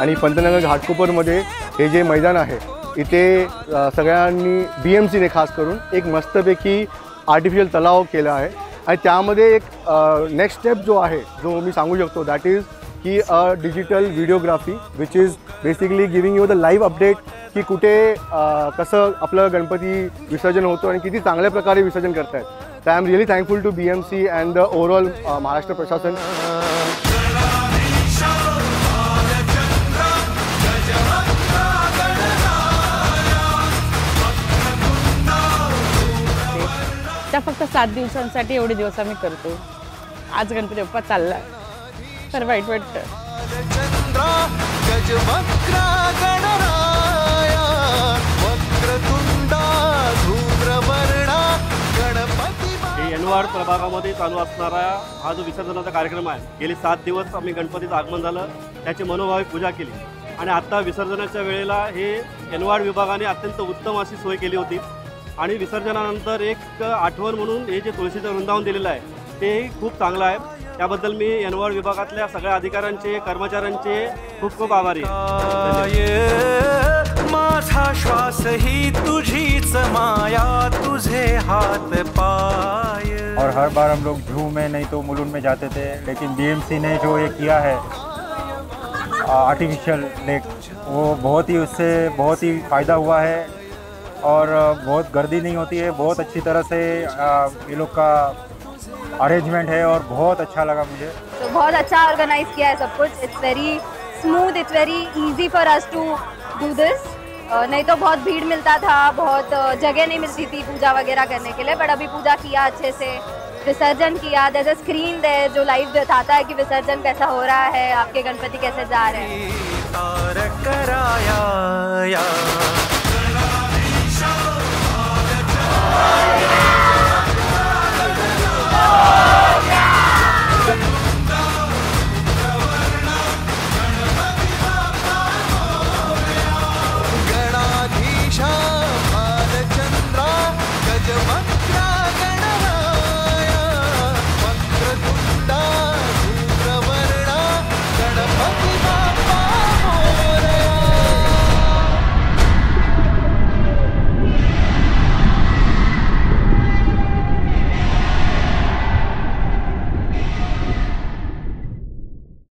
आणि पंतनगर घाटकोपरमध्ये हे जे मैदान आहे इथे सगळ्यांनी BMCने खास करून एक मस्तपैकी आर्टिफिशियल तलाव केला आहे आणि त्यामध्ये एक नेक्स्ट स्टेप जो आहे जो मी सांगू शकतो दॅट इज की digital videography which is basically giving you the live update की कुठे कसं आपलं गणपती विसर्जन होतो आणि किती चांगल्या प्रकारे विसर्जन करतायत. तर I am really thankful to BMC and the overall Maharashtra प्रशासन. त्या फक्त 7 दिवसांसाठी एवढे दिवस आम्ही करतो. आज गणपती बाप्पा चालला तर वाईट वाटतं. यनवाड प्रभागामध्ये चालू असणारा हा जो विसर्जनाचा कार्यक्रम आहे, गेली 7 दिवस आम्ही गणपतीचं आगमन झालं, त्याची मनोभावे पूजा केली आणि आता विसर्जनाच्या वेळेला हे यनवाड विभागाने अत्यंत उत्तम अशी सोय केली होती आणि विसर्जनानंतर एक आठवण म्हणून हे जे तुळशीचं वृंदावन दिलेलं आहे ते खूप चांगलं आहे. त्याबद्दल मी यनवाड विभागातल्या सगळ्या अधिकाऱ्यांचे कर्मचाऱ्यांचे खूप खूप आभारी आहे. माझा श्वास ही तुझीच माया, तुझे हाथ पाय. और हर बार हम लोग जू में नहीं तो मुलुंड में जाते थे, लेकिन BMC ने जो ये किया है आर्टिफिशियल लेक, वो उससे बहुत ही फ़ायदा हुआ है और बहुत गर्दी नहीं होती है. बहुत अच्छी तरह से ये लोग का अरेंजमेंट है और बहुत अच्छा लगा मुझे. तो बहुत अच्छा ऑर्गेनाइज किया है सब कुछ. It's very smooth, it's very easy for us to do this. नहीं तो बहुत भीड़ मिलता था, बहुत जगह नहीं मिलती थी पूजा वगैरह करने के लिए, बट अभी पूजा किया अच्छे से, विसर्जन किया. there's a स्क्रीन देयर जो लाइव दिखाता है कि विसर्जन कैसा हो रहा है, आपके गणपति कैसे जा रहे हैं.